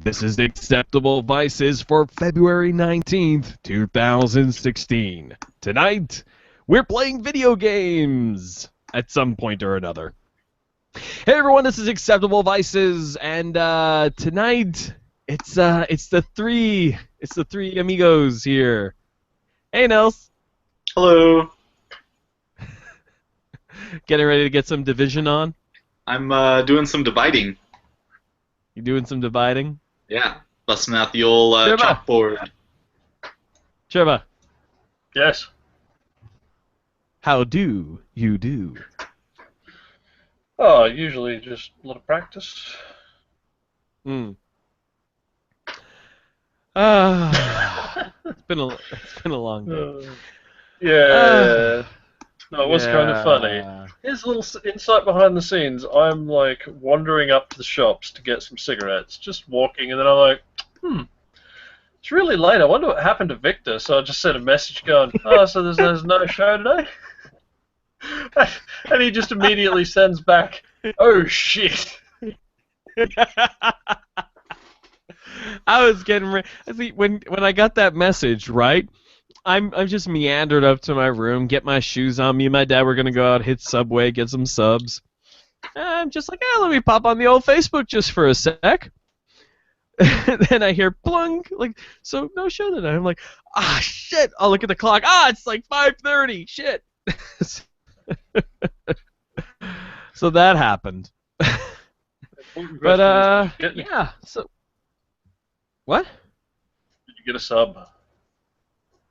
This is Acceptable Vices for February 19th, 2016. Tonight, we're playing video games at some point or another. Hey everyone, this is Acceptable Vices, and tonight it's the three amigos here. Hey Nels, Hello. getting ready to get some division on? I'm doing some dividing. You doing some dividing? Yeah, busting out the old Shiva. chalkboard. Shiva, Yes. how do you do? Oh, usually just a lot of practice. It's been a long day. Yeah. No, it was kind of funny. Yeah. Here's a little insight behind the scenes. I'm like wandering up to the shops to get some cigarettes, just walking, and then I'm like, it's really late. I wonder what happened to Victor. So I just sent a message going, oh, so there's no show today? And he just immediately sends back, oh shit. I was getting ready. When I got that message, right? I'm just meandered up to my room, get my shoes on. Me and my dad were gonna go out, hit Subway, get some subs. And I'm just like, let me pop on the old Facebook just for a sec. Then I hear plunk, like, so no show tonight. I'm like, shit. I'll look at the clock. It's like 5:30. Shit. So that happened. But yeah. So what? Did you get a sub?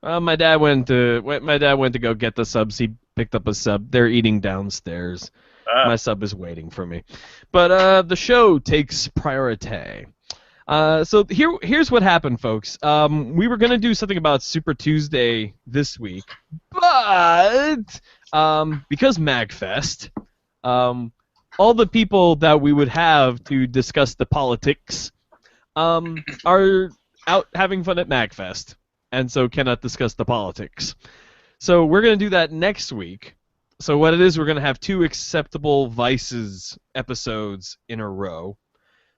My dad went to go get the subs. He picked up a sub. They're eating downstairs. My sub is waiting for me. But the show takes priority. So here's what happened, folks. We were gonna do something about Super Tuesday this week, but because MagFest, all the people that we would have to discuss the politics are out having fun at MagFest, and so cannot discuss the politics. So we're going to do that next week. So what it is, we're going to have 2 Acceptable Vices episodes in a row.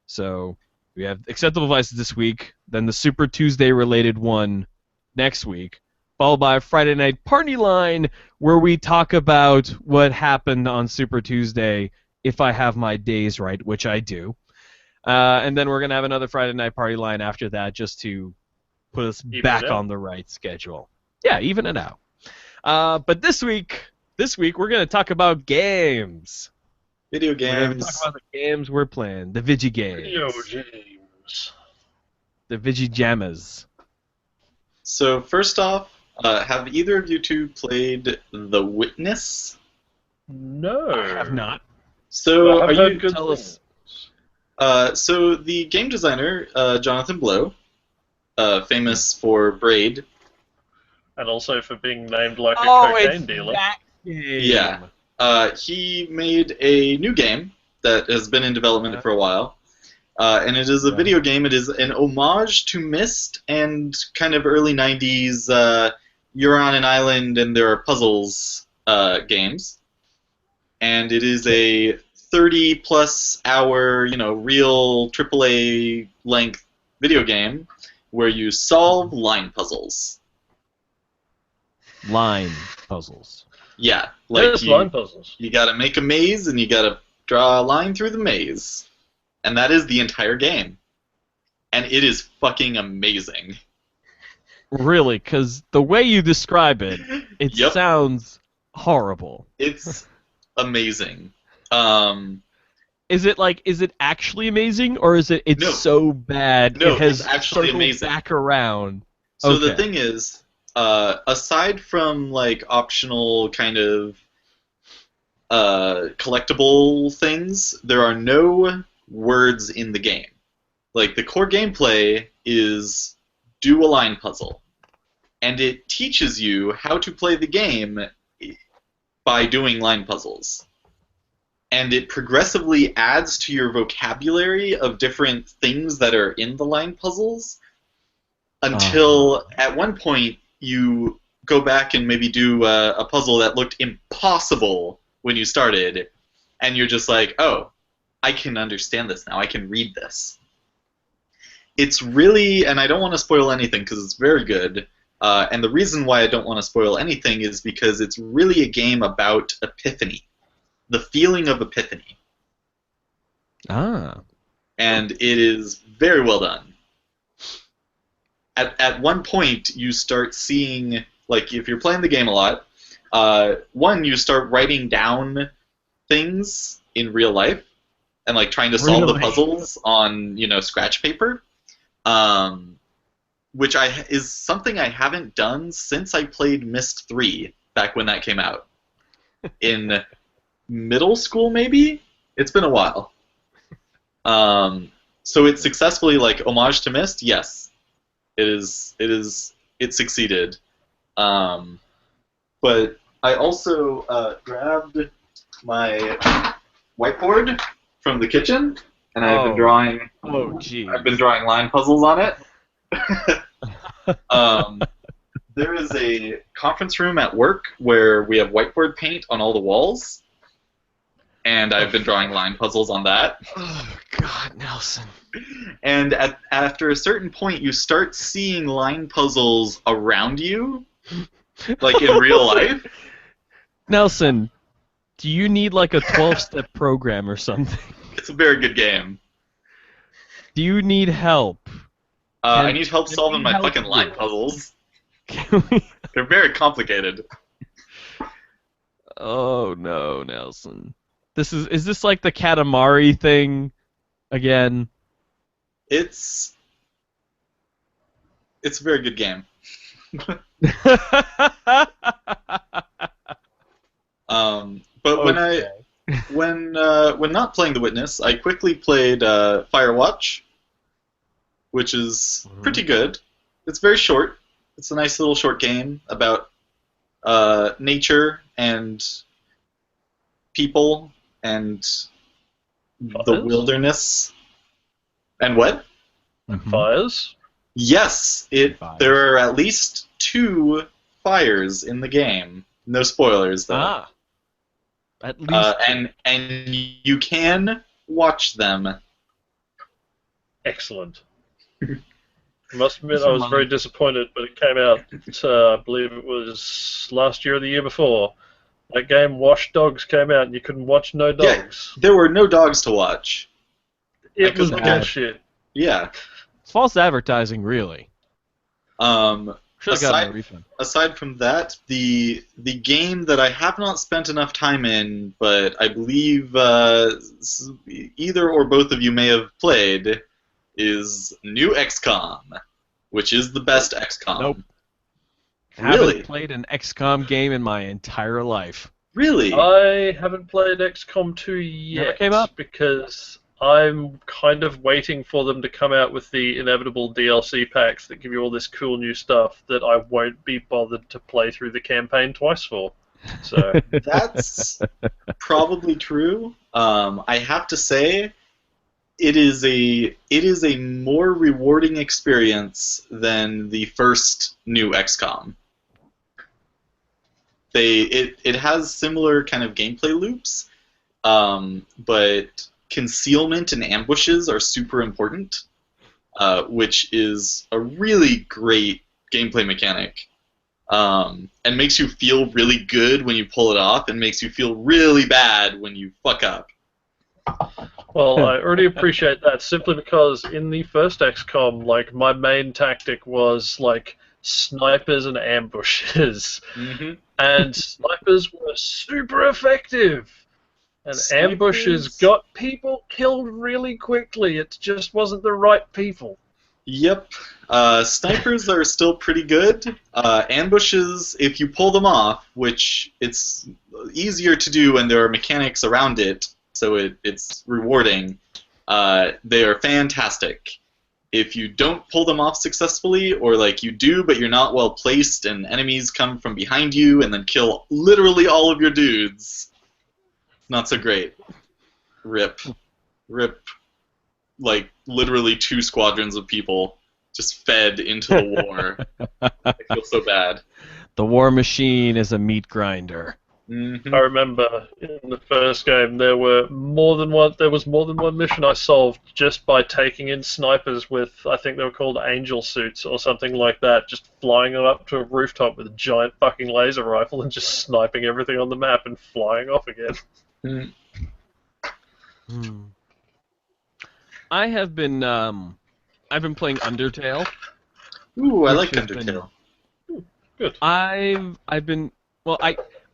So we have Acceptable Vices this week, then the Super Tuesday related one next week, followed by a Friday Night Party Line where we talk about what happened on Super Tuesday, if I have my days right, which I do. And then we're going to have another Friday Night Party Line after that just to put us back on the right schedule. Yeah, even it out. But this week we're going to talk about games. Video games. We're going to talk about the games we're playing, the Vigi games. Video games. The Vigi Jammas. So first off, have either of you two played The Witness? No. I have not. So I've are heard you? good tell us? So the game designer, Jonathan Blow, famous for Braid. And also for being named like a cocaine dealer. That game. Yeah. He made a new game that has been in development for a while. And it is a video game. It is an homage to Myst and kind of early 90s you're on an island and there are puzzles games. And it is a 30-plus hour, real AAA length video game where you solve line puzzles. Line puzzles. Yeah, Line puzzles. You gotta make a maze and you gotta draw a line through the maze. And that is the entire game. And it is fucking amazing. Really, because the way you describe it, it sounds horrible. It's amazing. Is it actually amazing, or is it's No. so bad No, it has it's actually circled amazing. back around? So Okay. the thing is, aside from optional kind of collectible things, there are no words in the game. The core gameplay is do a line puzzle, and it teaches you how to play the game by doing line puzzles. And it progressively adds to your vocabulary of different things that are in the line puzzles until at one point you go back and maybe do a puzzle that looked impossible when you started, and you're just like, oh, I can understand this now. I can read this. it's really, and I don't want to spoil anything because it's very good. And the reason why I don't want to spoil anything is because it's really a game about epiphany, the feeling of epiphany. Ah. And it is very well done. At one point, you start seeing, like, if you're playing the game a lot, one, you start writing down things in real life and, like, trying to solve the puzzles on, scratch paper, which is something I haven't done since I played Myst 3 back when that came out. In middle school, maybe? It's been a while. So it successfully, like, homage to Myst? Yes. It succeeded. But I also grabbed my whiteboard from the kitchen, and I've been drawing. Oh, geez. I've been drawing line puzzles on it. There is a conference room at work where we have whiteboard paint on all the walls, and I've been drawing line puzzles on that. Oh, God, Nelson. And after a certain point, you start seeing line puzzles around you, like in real life. Nelson, do you need like a 12-step program or something? It's a very good game. Do you need help? I need help solving my fucking line puzzles. They're very complicated. Oh no, Nelson. Is this like the Katamari thing again? It's a very good game. But when not playing The Witness, I quickly played Firewatch, which is pretty good. It's very short. It's a nice little short game about nature and people and the wilderness. And what? Fires? Yes, there are at least 2 fires in the game. No spoilers, though. Ah. At least and you can watch them. Excellent. I must admit I was very disappointed, but it came out, I believe it was last year or the year before. That game, Wash Dogs, came out and you couldn't watch no dogs. Yeah, there were no dogs to watch. It was bullshit. Yeah. It's false advertising, really. Aside from that, the game that I have not spent enough time in, but I believe either or both of you may have played, is New XCOM, which is the best XCOM. Nope. Really? Haven't played an XCOM game in my entire life. Really? I haven't played XCOM 2 yet. Never came up? Because I'm kind of waiting for them to come out with the inevitable DLC packs that give you all this cool new stuff that I won't be bothered to play through the campaign twice for. So that's probably true. I have to say, it is a more rewarding experience than the first new XCOM. It has similar kind of gameplay loops, but concealment and ambushes are super important, which is a really great gameplay mechanic, and makes you feel really good when you pull it off, and makes you feel really bad when you fuck up. Well, I already appreciate that, simply because in the first XCOM, like, my main tactic was, like, snipers and ambushes. Mm-hmm. And snipers were super effective. And ambushes got people killed really quickly. It just wasn't the right people. Yep. Snipers are still pretty good. Ambushes, if you pull them off, which it's easier to do and there are mechanics around it, so it's rewarding, they are fantastic. If you don't pull them off successfully, or like you do but you're not well placed and enemies come from behind you and then kill literally all of your dudes, not so great. Rip. Like, literally 2 squadrons of people just fed into the war. I feel so bad. The war machine is a meat grinder. I remember in the first game there was more than one mission I solved just by taking in snipers with, I think they were called angel suits or something like that, just flying them up to a rooftop with a giant fucking laser rifle and just sniping everything on the map and flying off again. Mm. I have been I've been playing Undertale. Ooh, I like Undertale. Good.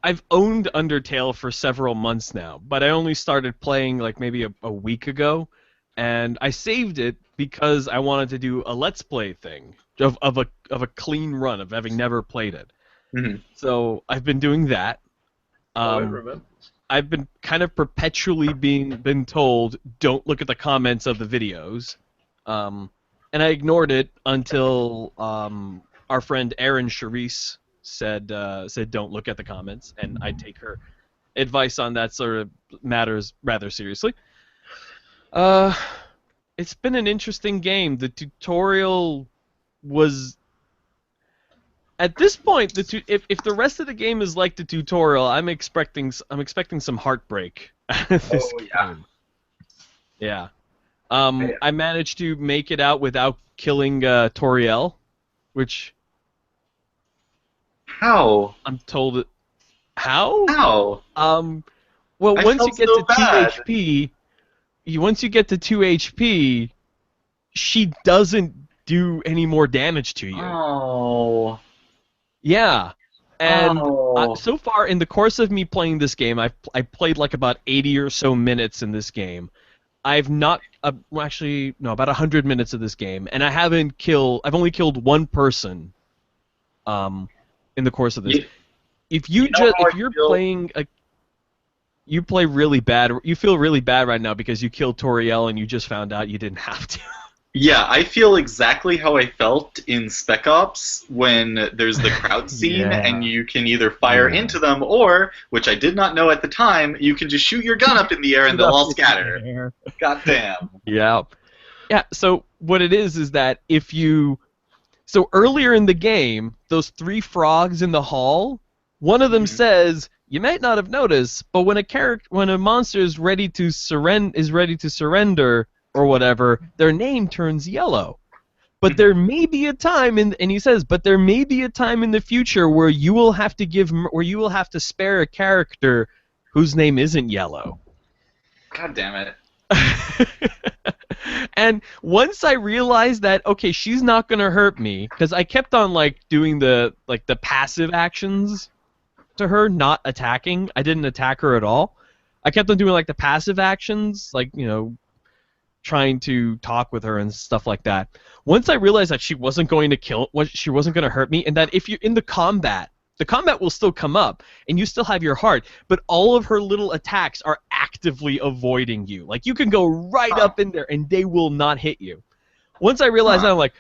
I've owned Undertale for several months now, but I only started playing like maybe a week ago, and I saved it because I wanted to do a Let's Play thing of a clean run of having never played it. Mm-hmm. So I've been doing that. I remember. I've been kind of perpetually been told don't look at the comments of the videos, and I ignored it until our friend Erin Charisse said don't look at the comments, and I take her advice on that sort of matters rather seriously. It's been an interesting game. The tutorial was, at this point, if the rest of the game is like the tutorial, I'm expecting some heartbreak out of this game. Yeah. I managed to make it out without killing Toriel, which How? I'm told. How? How? Well, I once you felt get so to bad. 2 HP, once you get to 2 HP, she doesn't do any more damage to you. Oh. Yeah. And Oh. so far in the course of me playing this game, I played like about 80 or so minutes in this game. I've not well, actually no, about 100 minutes of this game, and I've only killed one person in the course of this. If you're playing you play really bad. You feel really bad right now because you killed Toriel and you just found out you didn't have to. Yeah, I feel exactly how I felt in Spec Ops when there's the crowd scene and you can either fire into them or, which I did not know at the time, you can just shoot your gun up in the air and they'll all scatter. Goddamn. Yeah. Yeah, so what it is that so earlier in the game, those 3 frogs in the hall, one of them says, you might not have noticed, but when a monster is ready to surrender or whatever, their name turns yellow. But there may be a time and he says, but there may be a time in the future where you will have to spare a character whose name isn't yellow. God damn it. And once I realized that, okay, she's not gonna hurt me, because I kept on doing the passive actions to her, not attacking. I didn't attack her at all. I kept on doing the passive actions, trying to talk with her and stuff like that. Once I realized that she wasn't going to hurt me, and that if you're in the combat will still come up, and you still have your heart, but all of her little attacks are actively avoiding you. You can go right up in there, and they will not hit you. Once I realized that, I'm like,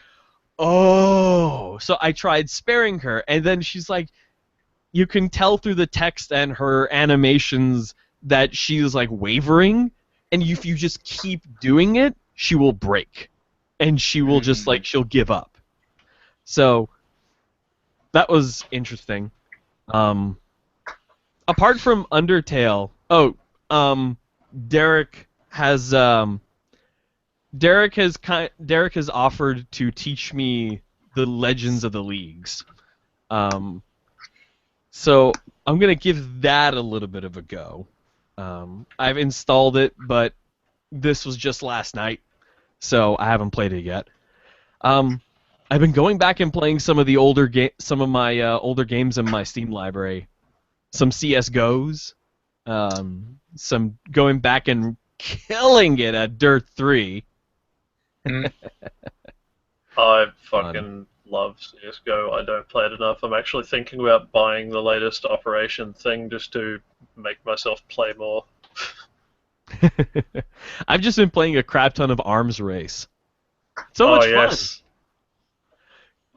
oh. So I tried sparing her, and then she's like, you can tell through the text and her animations that she's wavering, and if you just keep doing it, she will break, and she will just she'll give up. So that was interesting. Apart from Undertale, Derek has offered to teach me the Legends of the Leagues. So I'm gonna give that a little bit of a go. I've installed it, but this was just last night, so I haven't played it yet. I've been going back and playing some of my older games in my Steam library. Some CS:GOs, some going back and killing it at Dirt 3. I fucking love CSGO. I don't play it enough. I'm actually thinking about buying the latest Operation thing just to make myself play more. I've just been playing a crap ton of Arms Race. So much fun.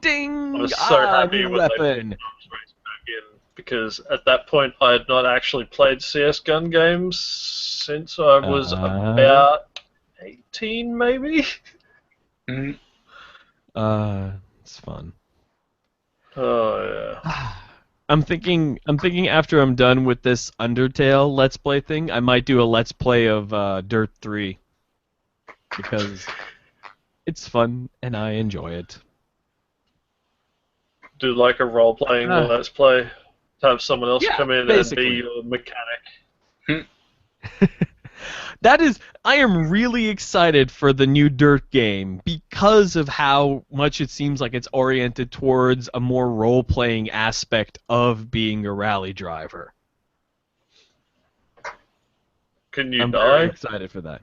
Ding! I was so happy new when weapon. they put Arms Race back in, because at that point I had not actually played CS gun games since I was about 18, maybe. It's fun. Oh yeah. I'm thinking after I'm done with this Undertale Let's Play thing, I might do a Let's Play of Dirt 3 because it's fun and I enjoy it. Do like a role-playing Uh, let's play. Have someone else yeah, come in and be basically. your mechanic. I am really excited for the new Dirt game because of how much it seems like it's oriented towards a more role-playing aspect of being a rally driver. Can you I'm very die? excited for that.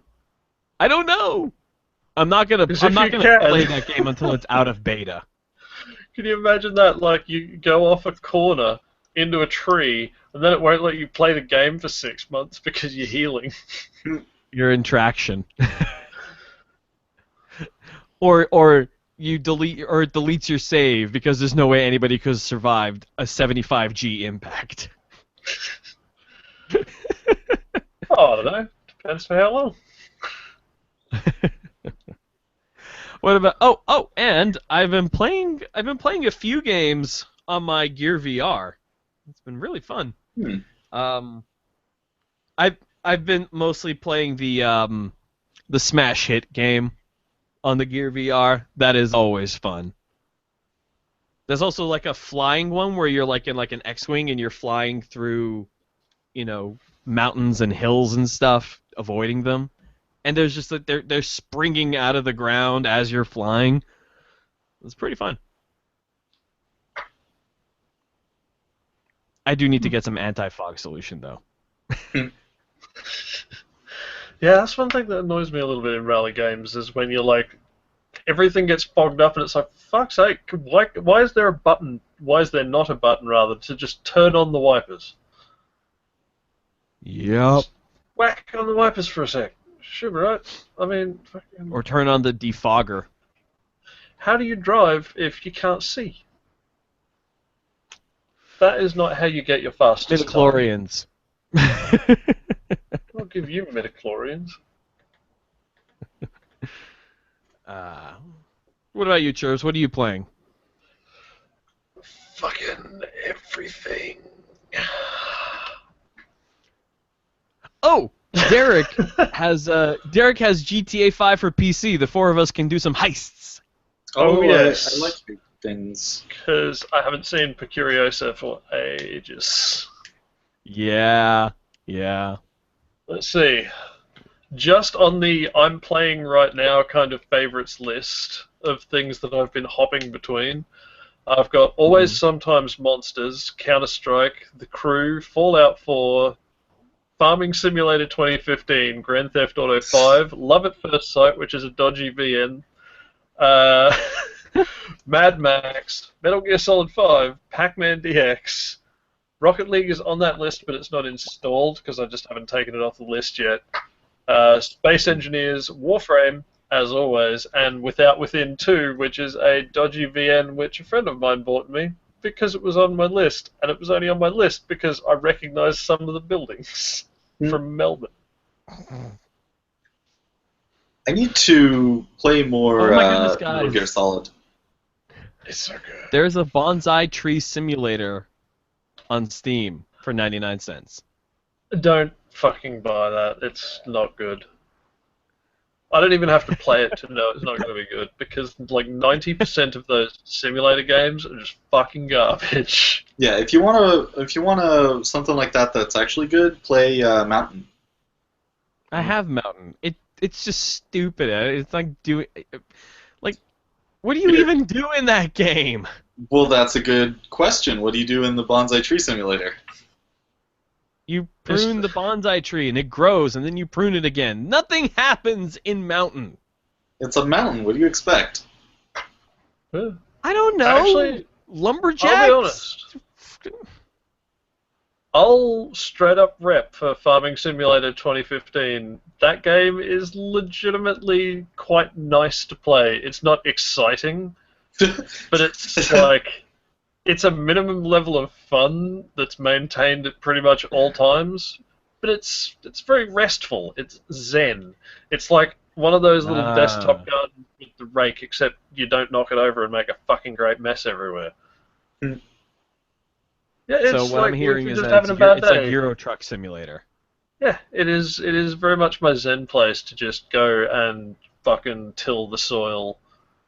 I don't know. I'm not gonna 'Cause I'm if not you gonna play can, that game until it's out of beta. can you imagine that? Like, you go off a corner into a tree, and then it won't let you play the game for 6 months because you're healing. You're in traction. or you delete or it deletes your save because there's no way anybody could have survived a 75G impact. Oh, I don't know. Depends for how long. What about and I've been playing a few games on my Gear VR. It's been really fun. Hmm. Um I've been mostly playing the smash hit game on the Gear VR. That is always fun. There's also like a flying one where you're like in like an X-wing and you're flying through, mountains and hills and stuff, avoiding them. And there's just like they're springing out of the ground as you're flying. It's pretty fun. I do need to get some anti-fog solution though. Yeah, that's one thing that annoys me a little bit in rally games is when you're like, everything gets fogged up and it's like, fuck's sake, why is there a button? Why is there not a button, rather, to just turn on the wipers? Yep. Whack on the wipers for a sec. Should be right. I mean, fucking, Or turn on the defogger. how do you drive if you can't see? That is not how you get your fastest time. Midichlorians. I'll give you midichlorians. What about you, Church? What are you playing? Fucking everything. Oh, Derek has GTA 5 for PC. The four of us can do some heists. Oh, yes. I like big things. Because I haven't seen Pecuriosa for ages. Yeah. Let's see. Just on the I'm playing right now kind of favorites list of things that I've been hopping between, I've got Always Sometimes Monsters, Counter-Strike, The Crew, Fallout 4, Farming Simulator 2015, Grand Theft Auto 5, Love at First Sight, which is a dodgy VN, Mad Max, Metal Gear Solid 5, Pac-Man DX. Rocket League is on that list, but it's not installed because I just haven't taken it off the list yet. Space Engineers, Warframe, as always, and Without Within 2, which is a dodgy VN which a friend of mine bought me because it was on my list, and it was only on my list because I recognised some of the buildings from Melbourne. I need to play more Oh my goodness, guys. Metal Gear Solid. It's so good. There's a bonsai tree simulator on Steam for 99 cents. Don't fucking buy that. It's not good. I don't even have to play it to know it's not going to be good because like 90% of those simulator games are just fucking garbage. Yeah, if you wanna something like that that's actually good, play Mountain. I have Mountain. It's just stupid. It's like what do you even do in that game? Well, that's a good question. What do you do in the Bonsai Tree Simulator? You prune the bonsai tree and it grows, and then you prune it again. Nothing happens in Mountain. It's a mountain. What do you expect? I don't know. Actually, Lumberjacks. I'll be honest. I'll straight up rep for Farming Simulator 2015. That game is legitimately quite nice to play. It's not exciting, but it's like it's a minimum level of fun that's maintained at pretty much all times. But it's very restful. It's zen. It's like one of those little desktop gardens with the rake, except you don't knock it over and make a fucking great mess everywhere. Yeah, So it's what I'm like if hearing you're is just that having a bad it's like day. Euro Truck Simulator. Yeah, it is. It is very much my zen place to just go and fucking till the soil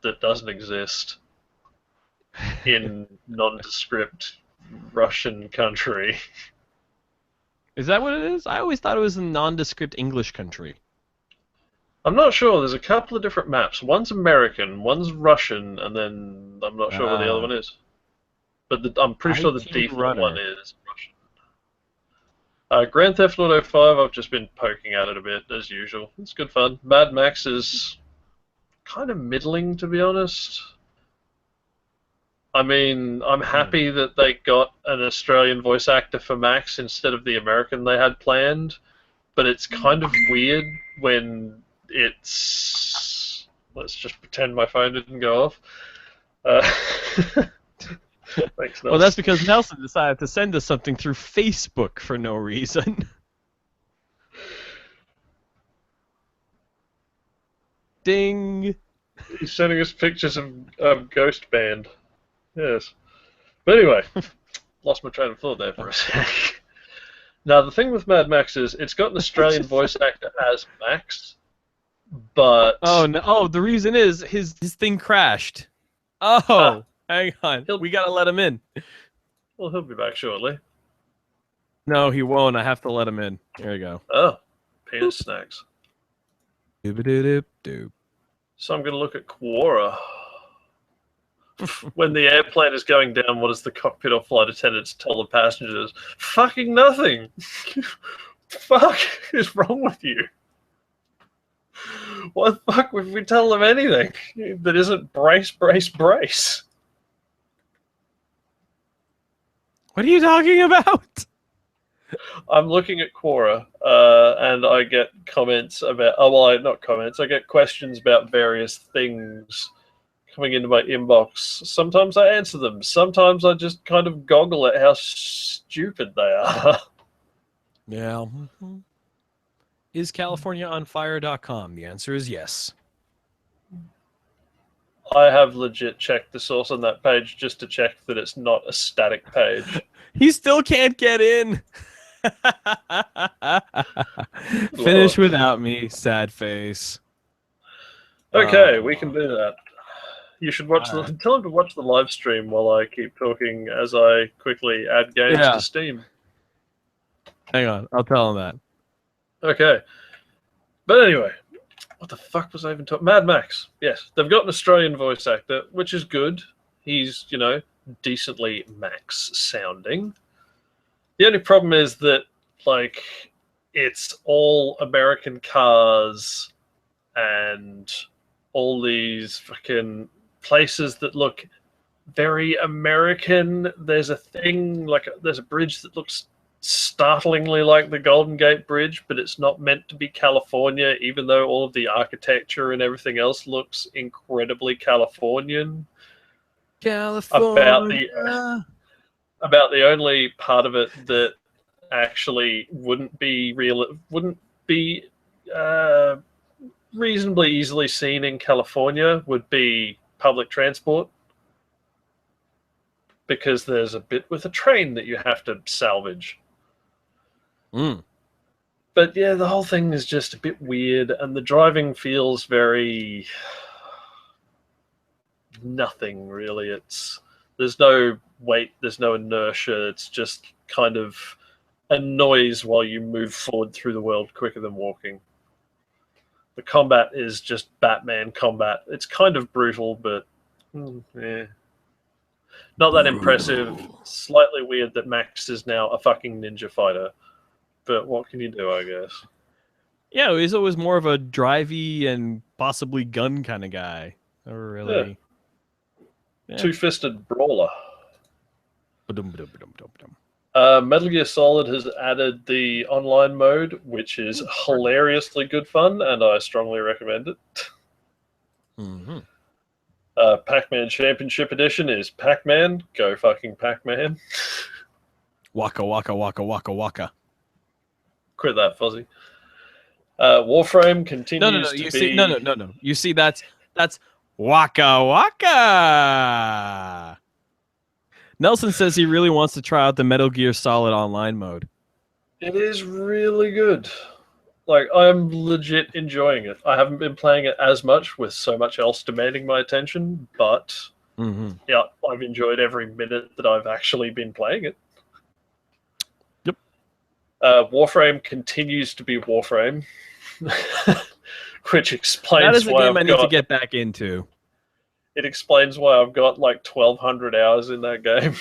that doesn't exist in nondescript Russian country. Is that what it is? I always thought it was a nondescript English country. I'm not sure. There's a couple of different maps. One's American, one's Russian, and then I'm not sure what the other one is. But I'm pretty sure the IT default one Runner. is Russian. Grand Theft Auto 5, I've just been poking at it a bit, as usual. It's good fun. Mad Max is kind of middling, to be honest. I mean, I'm happy that they got an Australian voice actor for Max instead of the American they had planned, but it's kind of weird when it's... Let's just pretend my phone didn't go off. Thanks, Nelson. Well, that's because Nelson decided to send us something through Facebook for no reason. Ding! He's sending us pictures of Ghost Band. Yes. But anyway, lost my train of thought there for a sec. Now, the thing with Mad Max is it's got an Australian voice actor as Max, but... Oh, no. Oh, the reason is his thing crashed. Oh, hang on. We gotta let him in. Well, he'll be back shortly. No, he won't. I have to let him in. There you go. Oh, penis snacks. Doop-a-doop-doop. So I'm going to look at Quora. When the airplane is going down, what does the cockpit or flight attendants tell the passengers? Fucking nothing. Fuck is wrong with you? Why the fuck would we tell them anything that isn't brace, brace, brace? What are you talking about? I'm looking at Quora, and I get comments about... Oh, well, not comments. I get questions about various things coming into my inbox. Sometimes I answer them. Sometimes I just kind of goggle at how stupid they are. Yeah. Is CaliforniaOnFire.com? The answer is yes. I have legit checked the source on that page just to check that it's not a static page. He still can't get in. Finish without me, sad face. Okay, we can do that. You should watch right. tell him to watch the live stream while I keep talking as I quickly add games to Steam. Hang on, I'll tell him that. Okay. But anyway, what the fuck was I even talking? Mad Max. Yes, they've got an Australian voice actor, which is good. He's, you know, decently Max sounding. The only problem is that, like, it's all American cars and all these fucking places that look very American. There's a thing, like, there's a bridge that looks startlingly like the Golden Gate Bridge, but it's not meant to be California, even though all of the architecture and everything else looks incredibly Californian. California. About the only part of it that actually wouldn't be reasonably easily seen in California would be public transport, because there's a bit with a train that you have to salvage. But yeah, the whole thing is just a bit weird, and the driving feels very nothing really. There's no weight, there's no inertia. It's just kind of a noise while you move forward through the world quicker than walking. The combat is just Batman combat. It's kind of brutal, but yeah, not that impressive. Slightly weird that Max is now a fucking ninja fighter. But what can you do, I guess? Yeah, he's always more of a drivey and possibly gun kind of guy. Never really. Yeah. Two-fisted brawler. Ba-dum-ba-dum-ba-dum-ba-dum. Metal Gear Solid has added the online mode, which is hilariously good fun, and I strongly recommend it. Mm-hmm. Pac-Man Championship Edition is Pac-Man. Go fucking Pac-Man. Waka waka waka waka waka. Quit that, Fuzzy. Warframe continues to be... No. You see, that's waka waka. Nelson says he really wants to try out the Metal Gear Solid Online mode. It is really good. Like, I'm legit enjoying it. I haven't been playing it as much with so much else demanding my attention, but yeah, I've enjoyed every minute that I've actually been playing it. Yep. Warframe continues to be Warframe, which explains that is a why game I've I need to get back into. It explains why I've got like 1,200 hours in that game.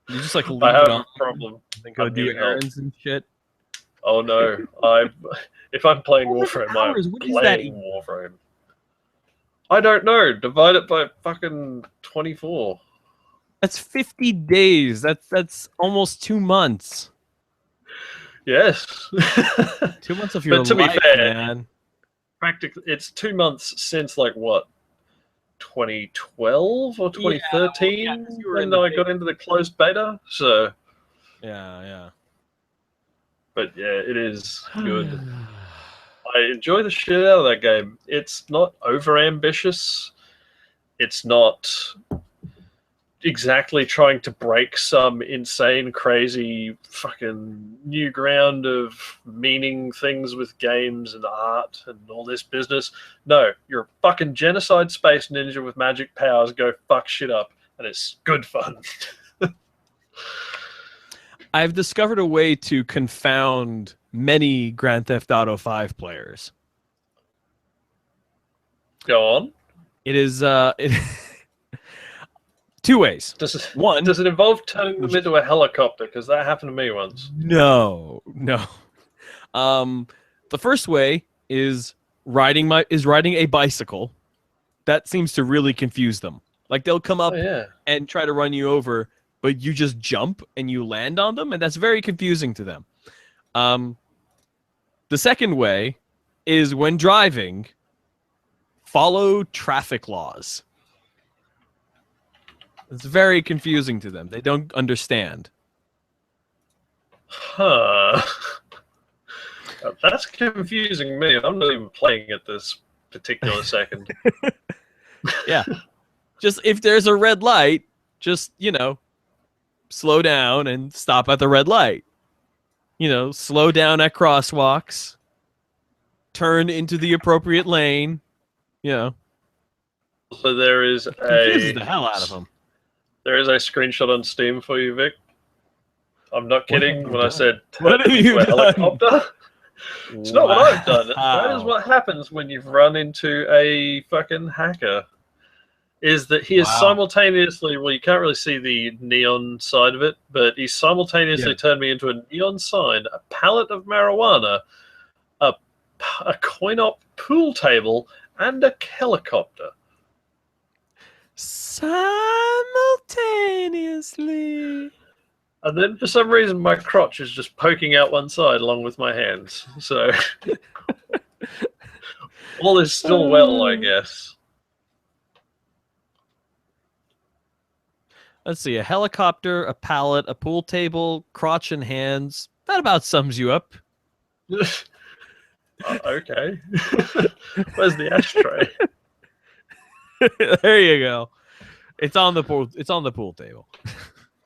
You just like leave I have it on a problem. and go do errands and shit. Oh no! If I'm playing Warframe, I'm what is that playing Warframe. I don't know. Divide it by fucking 24. That's 50 days. That's almost 2 months. Yes. 2 months of your life, be fair, man. Practically, it's 2 months since like what, 2012 or 2013 when I got into the closed beta. So. Yeah. But yeah, it is good. I enjoy the shit out of that game. It's not over ambitious. It's not exactly trying to break some insane, crazy, fucking new ground of meaning things with games and art and all this business. No, you're a fucking genocide space ninja with magic powers. Go fuck shit up, and it's good fun. I've discovered a way to confound many Grand Theft Auto 5 players. Go on. It is two ways. Does it involve turning them into a helicopter? Because that happened to me once. No. The first way is riding a bicycle. That seems to really confuse them. Like they'll come up and try to run you over, but you just jump and you land on them, and that's very confusing to them. The second way is when driving, follow traffic laws. It's very confusing to them. They don't understand. Huh. That's confusing me. I'm not even playing at this particular second. Yeah. Just if there's a red light, just, slow down and stop at the red light. Slow down at crosswalks. Turn into the appropriate lane. So there is confuses the hell out of them. There is a screenshot on Steam for you, Vic. I'm not kidding when I said what have you done? Helicopter. It's not what I've done. That is what happens when you've run into a fucking hacker. Is that he is simultaneously, well, you can't really see the neon side of it, but he simultaneously turned me into a neon sign, a pallet of marijuana, a coin-op pool table, and a helicopter. Simultaneously. And then for some reason my crotch is just poking out one side along with my hands. So all is still well, I guess. Let's see, a helicopter, a pallet, a pool table, crotch and hands. That about sums you up. Okay. Where's the ashtray? There you go. It's on the pool table.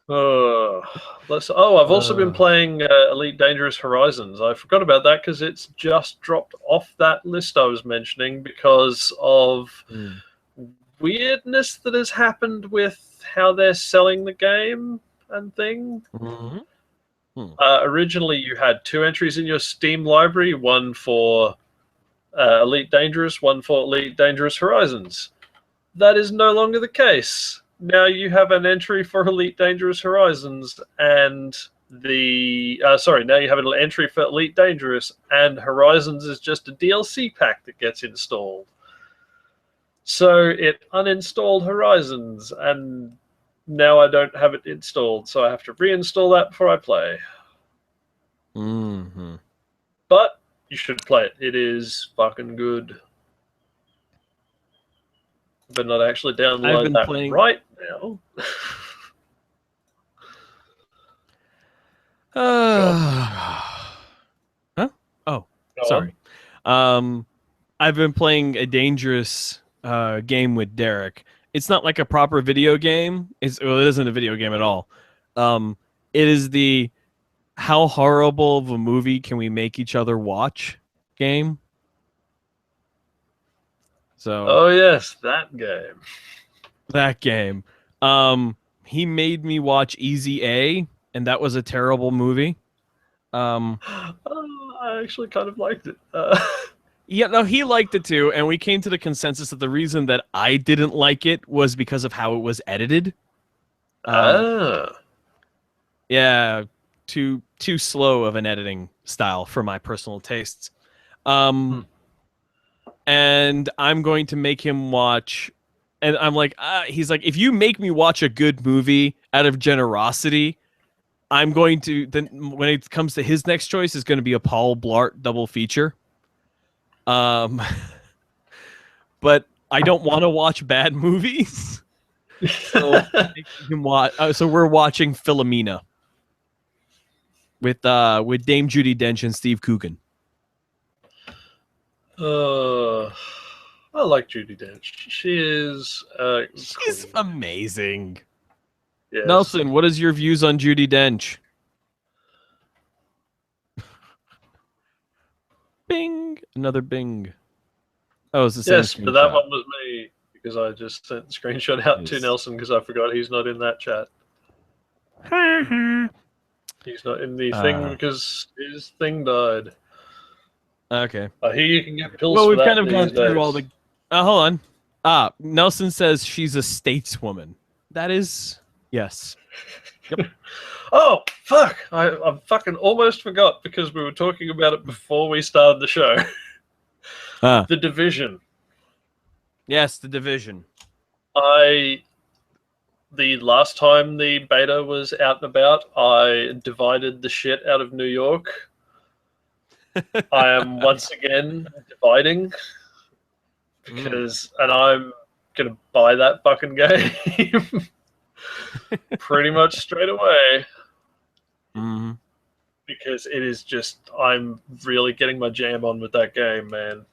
I've also been playing Elite Dangerous Horizons. I forgot about that because it's just dropped off that list I was mentioning because of weirdness that has happened with how they're selling the game and thing. Originally, you had 2 entries in your Steam library, one for Elite Dangerous, one for Elite Dangerous Horizons. That is no longer the case. Now you have an entry for Elite Dangerous Horizons and now you have an entry for Elite Dangerous, and Horizons is just a DLC pack that gets installed. So it uninstalled Horizons, and now I don't have it installed, so I have to reinstall that before I play. But you should play it. It is fucking good. But not actually download that right now. Huh? Oh, sorry. I've been playing a dangerous game with Derek. it's not like a proper video game. It isn't a video game at all. It is the how horrible of a movie can we make each other watch game. So Oh yes, that game. that game. He made me watch Easy A, and that was a terrible movie. I actually kind of liked it. Yeah, no, he liked it too, and we came to the consensus that the reason that I didn't like it was because of how it was edited. Yeah, too slow of an editing style for my personal tastes. And I'm going to make him watch, and I'm like, he's like, if you make me watch a good movie out of generosity, I'm going to, then when it comes to his next choice is going to be a Paul Blart double feature. But I don't want to watch bad movies. So we're watching Philomena with Dame Judi Dench and Steve Coogan. I like Judi Dench. She is she's queen. Amazing. Yes. Nelson, what is your views on Judi Dench? Bing, another bing. Oh, it's the same. Yes, but that one was me because I just sent the screenshot out to Nelson because I forgot he's not in that chat. He's not in the thing because his thing died. Okay. I hear you can get pills. Well, for we've that kind of gone these through days. all the. Hold on. Nelson says she's a stateswoman. That is yes. Yep. Oh fuck! I fucking almost forgot because we were talking about it before we started the show. The Division. Yes, The Division. The last time the beta was out and about, I divided the shit out of New York. I am once again dividing because, and I'm gonna buy that fucking game pretty much straight away. Mm-hmm. Because it is just, I'm really getting my jam on with that game, man.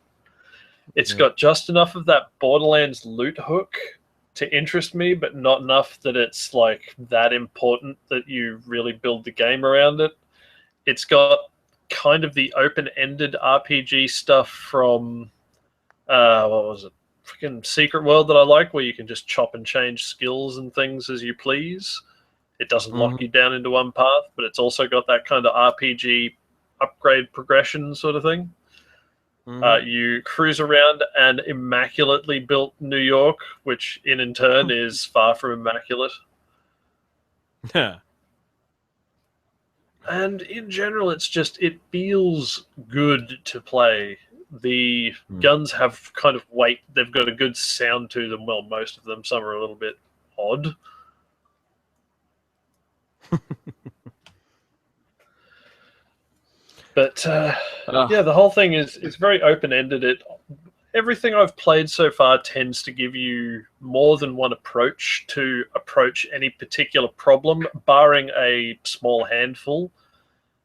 It's got just enough of that Borderlands loot hook to interest me, but not enough that it's like that important that you really build the game around it. It's got kind of the open-ended RPG stuff from what was it? Freaking Secret World that I like, where you can just chop and change skills and things as you please. It doesn't lock you down into one path, but it's also got that kind of RPG upgrade progression sort of thing. You cruise around an immaculately built New York, which in turn is far from immaculate. And in general, it's just, it feels good to play. The guns have kind of weight. They've got a good sound to them. Well, most of them. Some are a little bit odd. But yeah, the whole thing is very open-ended. Everything I've played so far tends to give you more than one approach to approach any particular problem, barring a small handful.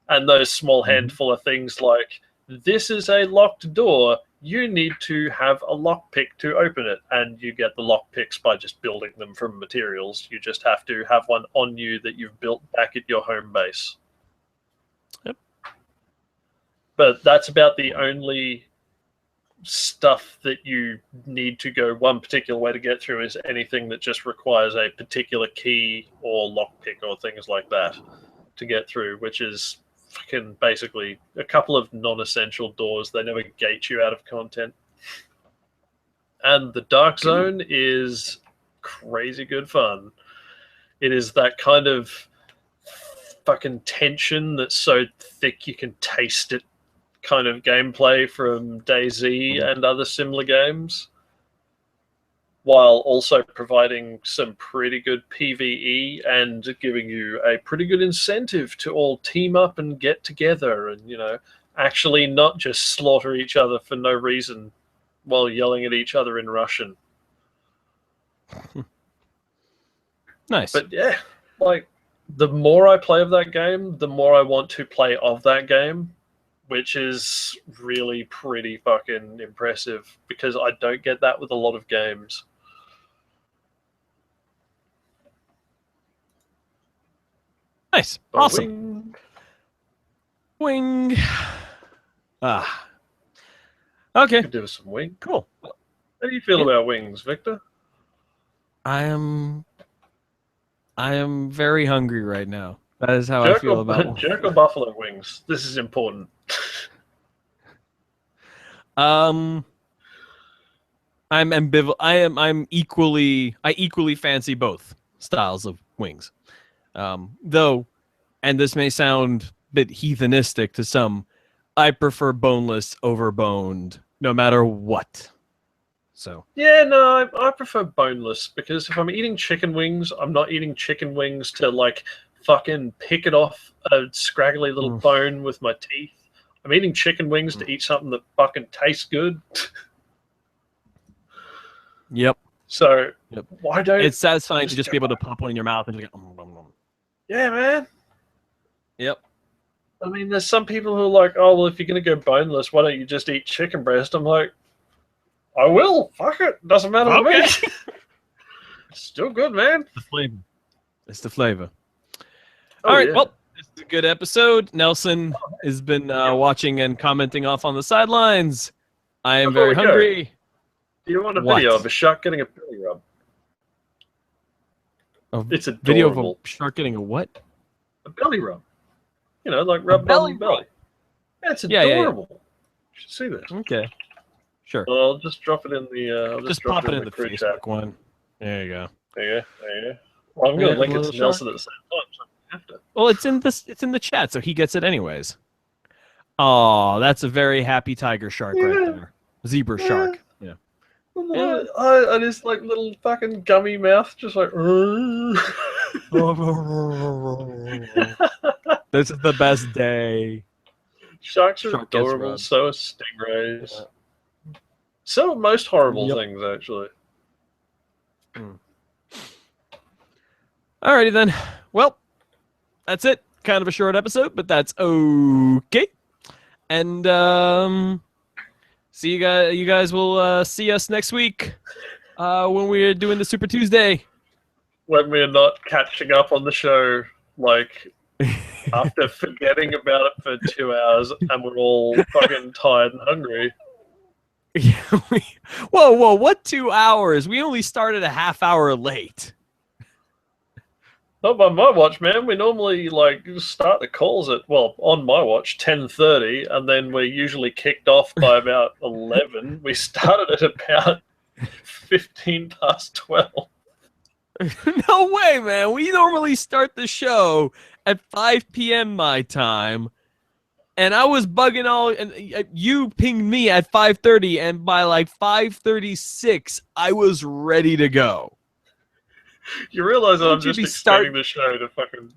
And those small handful are things like, this is a locked door, you need to have a lockpick to open it. And you get the lockpicks by just building them from materials. You just have to have one on you that you've built back at your home base. Yep. But that's about the only stuff that you need to go one particular way to get through is anything that just requires a particular key or lockpick or things like that to get through, which is fucking basically a couple of non-essential doors. They never gate you out of content. And the Dark Zone is crazy good fun. It is that kind of fucking tension that's so thick you can taste it kind of gameplay from DayZ and other similar games, while also providing some pretty good PvE and giving you a pretty good incentive to all team up and get together and, you know, actually not just slaughter each other for no reason while yelling at each other in Russian. Nice. But yeah, like, the more I play of that game, the more I want to play of that game, which is really pretty fucking impressive because I don't get that with a lot of games. Nice. A Awesome. Wing. Ah. Okay. Could do with some wing. Cool. How do you feel about wings, Victor? I am very hungry right now. That is how I feel about jerk or buffalo wings. This is important. I'm ambivalent. I equally fancy both styles of wings. Though, and this may sound a bit heathenistic to some, I prefer boneless over boned, no matter what. So yeah, no, I prefer boneless because if I'm eating chicken wings, I'm not eating chicken wings to like fucking pick it off a scraggly little bone with my teeth. I'm eating chicken wings to eat something that fucking tastes good. Yep. So why don't it's satisfying to just be able to pop one in your mouth and just go, yeah, man. Yep. I mean, there's some people who are like, oh, well, if you're going to go boneless, why don't you just eat chicken breast? I'm like, I will. Fuck it. Doesn't matter to me. It's still good, man. The flavor. It's the flavor. All right. Yeah. Well, this is a good episode. Nelson has been watching and commenting off on the sidelines. I am very hungry. Do you want a video of a shark getting a belly rub? It's adorable. Video of a shark getting a what? A belly rub. You know, like rub on the belly. Yeah, it's adorable. You should see this. Okay. Sure. Well, I'll just drop it in the. I'll just pop it in the Facebook chat. One. There you go. There you go. Well, I'm going to link it to Nelson at the same time, so I have to. Well, it's in the chat, so he gets it anyways. Oh, that's a very happy tiger shark right there. Zebra shark. Yeah. I just like little fucking gummy mouth, just like. This is the best day. Sharks are adorable. So are stingrays. Yeah. So are most horrible things, actually. Alrighty then. Well, that's it. Kind of a short episode, but that's okay. And see you guys. You guys will see us next week when we're doing the Super Tuesday. When we're not catching up on the show, like after forgetting about it for 2 hours, and we're all fucking tired and hungry. Yeah, whoa! What 2 hours? We only started a half hour late. Not by my watch, man. We normally like start the calls at on my watch 10:30, and then we're usually kicked off by about 11. We started at about 15 past 12. No way, man. We normally start the show at 5 p.m. my time. And I was bugging all, and you pinged me at 5:30, and by like 5:36, I was ready to go. You realize I'm just extending the show to fucking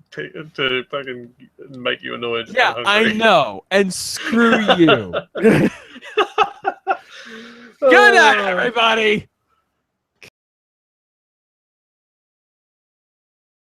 make you annoyed. Yeah, I know, and screw you. Good night, everybody.